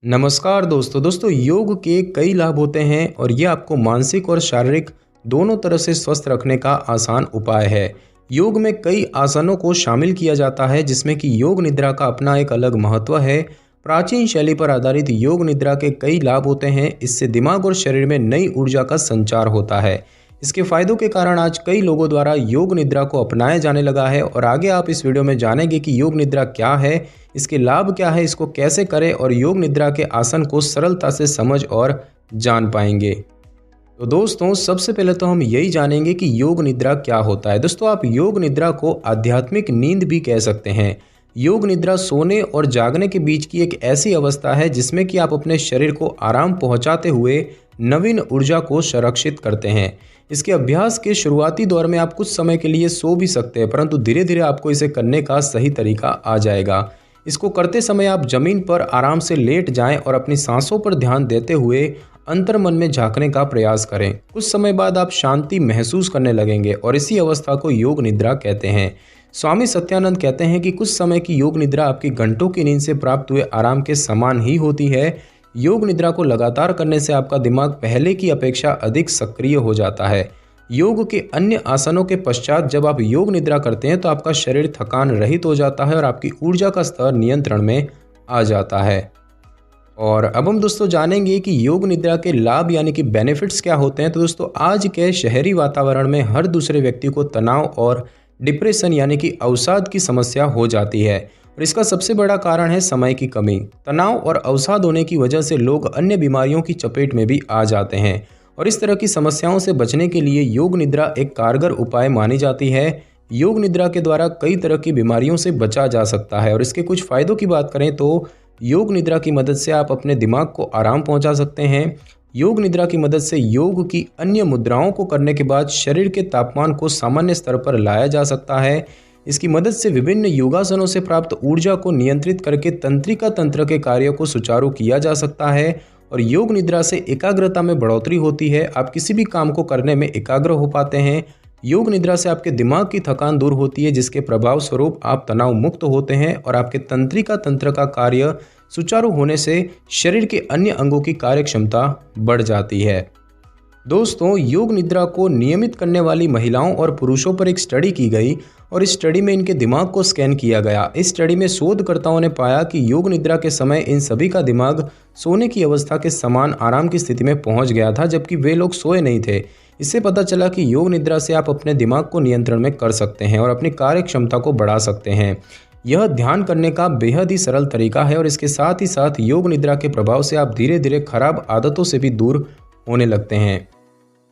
नमस्कार दोस्तों योग के कई लाभ होते हैं और ये आपको मानसिक और शारीरिक दोनों तरह से स्वस्थ रखने का आसान उपाय है। योग में कई आसनों को शामिल किया जाता है जिसमें कि योग निद्रा का अपना एक अलग महत्व है। प्राचीन शैली पर आधारित योग निद्रा के कई लाभ होते हैं। इससे दिमाग और शरीर में नई ऊर्जा का संचार होता है। इसके फायदों के कारण आज कई लोगों द्वारा योग निद्रा को अपनाया जाने लगा है और आगे आप इस वीडियो में जानेंगे कि योग निद्रा क्या है, इसके लाभ क्या है, इसको कैसे करें और योग निद्रा के आसन को सरलता से समझ और जान पाएंगे। तो दोस्तों सबसे पहले तो हम यही जानेंगे कि योग निद्रा क्या होता है। दोस्तों आप योग निद्रा को आध्यात्मिक नींद भी कह सकते हैं। योग निद्रा सोने और जागने के बीच की एक ऐसी अवस्था है जिसमें कि आप अपने शरीर को आराम पहुंचाते हुए नवीन ऊर्जा को संरक्षित करते हैं। इसके अभ्यास के शुरुआती दौर में आप कुछ समय के लिए सो भी सकते हैं, परंतु धीरे धीरे आपको इसे करने का सही तरीका आ जाएगा। इसको करते समय आप जमीन पर आराम से लेट जाएं और अपनी सांसों पर ध्यान देते हुए अंतर्मन में झांकने का प्रयास करें। कुछ समय बाद आप शांति महसूस करने लगेंगे और इसी अवस्था को योग निद्रा कहते हैं। स्वामी सत्यानंद कहते हैं कि कुछ समय की योग निद्रा आपकी घंटों की नींद से प्राप्त हुए आराम के समान ही होती है। योग निद्रा को लगातार करने से आपका दिमाग पहले की अपेक्षा अधिक सक्रिय हो जाता है। योग के अन्य आसनों के पश्चात जब आप योग निद्रा करते हैं तो आपका शरीर थकान रहित हो जाता है और आपकी ऊर्जा का स्तर नियंत्रण में आ जाता है। और अब हम दोस्तों जानेंगे कि योग निद्रा के लाभ यानी कि बेनिफिट्स क्या होते हैं। तो दोस्तों आज के शहरी वातावरण में हर दूसरे व्यक्ति को तनाव और डिप्रेशन यानी कि अवसाद की समस्या हो जाती है और इसका सबसे बड़ा कारण है समय की कमी। तनाव और अवसाद होने की वजह से लोग अन्य बीमारियों की चपेट में भी आ जाते हैं और इस तरह की समस्याओं से बचने के लिए योग निद्रा एक कारगर उपाय मानी जाती है। योग निद्रा के द्वारा कई तरह की बीमारियों से बचा जा सकता है और इसके कुछ फायदों की बात करें तो योग निद्रा की मदद से आप अपने दिमाग को आराम पहुंचा सकते हैं। योग निद्रा की मदद से योग की अन्य मुद्राओं को करने के बाद शरीर के तापमान को सामान्य स्तर पर लाया जा सकता है। इसकी मदद से विभिन्न योगासनों से प्राप्त ऊर्जा को नियंत्रित करके तंत्रिका तंत्र के कार्यों को सुचारू किया जा सकता है और योग निद्रा से एकाग्रता में बढ़ोतरी होती है। आप किसी भी काम को करने में एकाग्र हो पाते हैं। योग निद्रा से आपके दिमाग की थकान दूर होती है जिसके प्रभाव स्वरूप आप तनाव मुक्त होते हैं और आपके तंत्रिका तंत्र का कार्य सुचारू होने से शरीर के अन्य अंगों की कार्य क्षमता बढ़ जाती है। दोस्तों योग निद्रा को नियमित करने वाली महिलाओं और पुरुषों पर एक स्टडी की गई और इस स्टडी में इनके दिमाग को स्कैन किया गया। इस स्टडी में शोधकर्ताओं ने पाया कि योग निद्रा के समय इन सभी का दिमाग सोने की अवस्था के समान आराम की स्थिति में पहुंच गया था, जबकि वे लोग सोए नहीं थे। इससे पता चला कि योग निद्रा से आप अपने दिमाग को नियंत्रण में कर सकते हैं और अपनी कार्य क्षमता को बढ़ा सकते हैं। यह ध्यान करने का बेहद ही सरल तरीका है और इसके साथ ही साथ योग निद्रा के प्रभाव से आप धीरे धीरे खराब आदतों से भी दूर होने लगते हैं।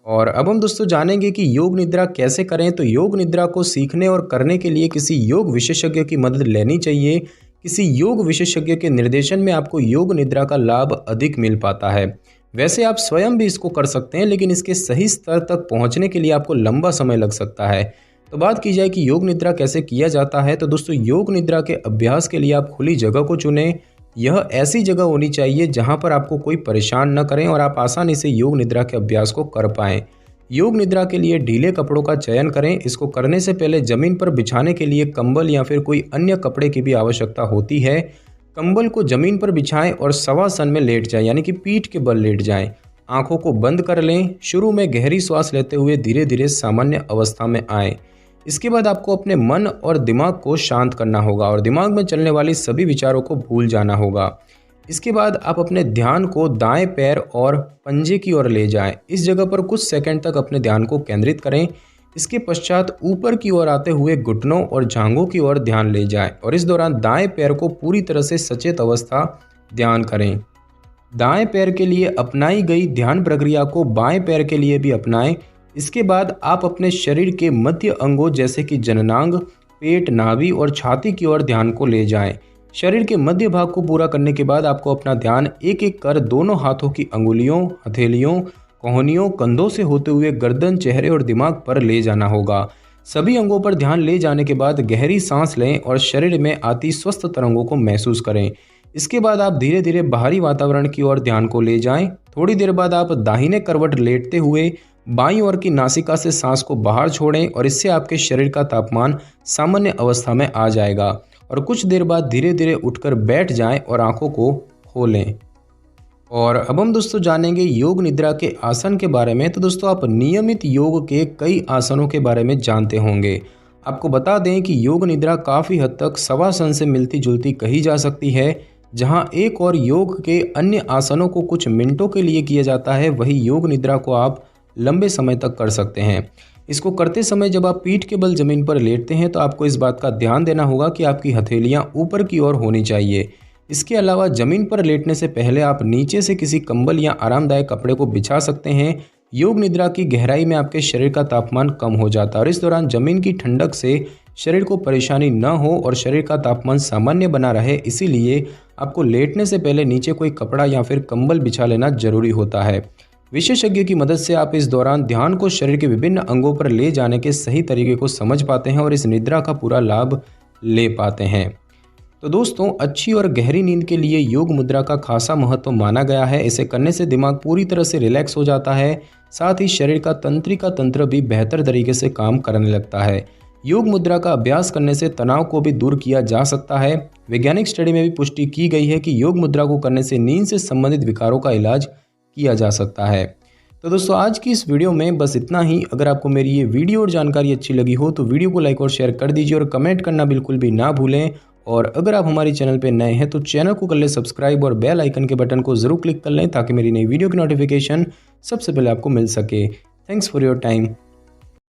और अब हम दोस्तों जानेंगे कि योग निद्रा कैसे करें। तो योग निद्रा को सीखने और करने के लिए किसी योग विशेषज्ञ की मदद लेनी चाहिए। किसी योग विशेषज्ञ के निर्देशन में आपको योग निद्रा का लाभ अधिक मिल पाता है। वैसे आप स्वयं भी इसको कर सकते हैं, लेकिन इसके सही स्तर तक पहुंचने के लिए आपको लंबा समय लग सकता है। तो बात की जाए कि योग निद्रा कैसे किया जाता है, तो दोस्तों योग निद्रा के अभ्यास के लिए आप खुली जगह को चुनें। यह ऐसी जगह होनी चाहिए जहां पर आपको कोई परेशान न करें और आप आसानी से योग निद्रा के अभ्यास को कर पाएं। योग निद्रा के लिए ढीले कपड़ों का चयन करें। इसको करने से पहले जमीन पर बिछाने के लिए कंबल या फिर कोई अन्य कपड़े की भी आवश्यकता होती है। कंबल को जमीन पर बिछाएं और शवासन में लेट जाएं, यानी कि पीठ के बल लेट जाएं। आंखों को बंद कर लें। शुरू में गहरी श्वास लेते हुए धीरे धीरे सामान्य अवस्था में आएं। इसके बाद आपको अपने मन और दिमाग को शांत करना होगा और दिमाग में चलने वाली सभी विचारों को भूल जाना होगा। इसके बाद आप अपने ध्यान को दाएं पैर और पंजे की ओर ले जाएं। इस जगह पर कुछ सेकंड तक अपने ध्यान को केंद्रित करें। इसके पश्चात ऊपर की ओर आते हुए घुटनों और जांघों की ओर ध्यान ले जाएं और इस दौरान दाएं पैर को पूरी तरह से सचेत अवस्था ध्यान करें। दाएं पैर के लिए अपनाई गई ध्यान प्रक्रिया को बाएं पैर के लिए भी अपनाएं। इसके बाद आप अपने शरीर के मध्य अंगों जैसे कि जननांग, पेट, नाभि और छाती की ओर ध्यान को ले जाएं। शरीर के मध्य भाग को पूरा करने के बाद आपको अपना ध्यान एक एक कर दोनों हाथों की अंगुलियों, हथेलियों, कोहनियों, कंधों से होते हुए गर्दन, चेहरे और दिमाग पर ले जाना होगा। सभी अंगों पर ध्यान ले जाने के बाद गहरी सांस लें और शरीर में आती स्वस्थ तरंगों को महसूस करें। इसके बाद आप धीरे धीरे बाहरी वातावरण की ओर ध्यान को ले जाएं। थोड़ी देर बाद आप दाहिने करवट लेटते हुए बाईं ओर की नासिका से सांस को बाहर छोड़ें और इससे आपके शरीर का तापमान सामान्य अवस्था में आ जाएगा और कुछ देर बाद धीरे धीरे उठकर बैठ जाएं और आंखों को खोलें। और अब हम दोस्तों जानेंगे योग निद्रा के आसन के बारे में। तो दोस्तों आप नियमित योग के कई आसनों के बारे में जानते होंगे। आपको बता दें कि योग निद्रा काफ़ी हद तक शवासन से मिलती जुलती कही जा सकती है। जहां एक और योग के अन्य आसनों को कुछ मिनटों के लिए किया जाता है, वही योग निद्रा को आप लंबे समय तक कर सकते हैं। इसको करते समय जब आप पीठ के बल जमीन पर लेटते हैं तो आपको इस बात का ध्यान देना होगा कि आपकी हथेलियां ऊपर की ओर होनी चाहिए। इसके अलावा ज़मीन पर लेटने से पहले आप नीचे से किसी कंबल या आरामदायक कपड़े को बिछा सकते हैं। योग निद्रा की गहराई में आपके शरीर का तापमान कम हो जाता है और इस दौरान ज़मीन की ठंडक से शरीर को परेशानी न हो और शरीर का तापमान सामान्य बना रहे, इसीलिए आपको लेटने से पहले नीचे कोई कपड़ा या फिर कंबल बिछा लेना जरूरी होता है। विशेषज्ञ की मदद से आप इस दौरान ध्यान को शरीर के विभिन्न अंगों पर ले जाने के सही तरीके को समझ पाते हैं और इस निद्रा का पूरा लाभ ले पाते हैं। तो दोस्तों अच्छी और गहरी नींद के लिए योग मुद्रा का खासा महत्व माना गया है। इसे करने से दिमाग पूरी तरह से रिलैक्स हो जाता है, साथ ही शरीर का तंत्रिका तंत्र भी बेहतर तरीके से काम करने लगता है। योग मुद्रा का अभ्यास करने से तनाव को भी दूर किया जा सकता है। वैज्ञानिक स्टडी में भी पुष्टि की गई है कि योग मुद्रा को करने से नींद से संबंधित विकारों का इलाज किया जा सकता है। तो दोस्तों आज की इस वीडियो में बस इतना ही। अगर आपको मेरी ये वीडियो और जानकारी अच्छी लगी हो तो वीडियो को लाइक और शेयर कर दीजिए और कमेंट करना बिल्कुल भी ना भूलें। और अगर आप हमारे चैनल पर नए हैं तो चैनल को कर लें सब्सक्राइब और बेल आइकन के बटन को जरूर क्लिक कर लें ताकि मेरी नई वीडियो की नोटिफिकेशन सबसे पहले आपको मिल सके। Thanks for your time.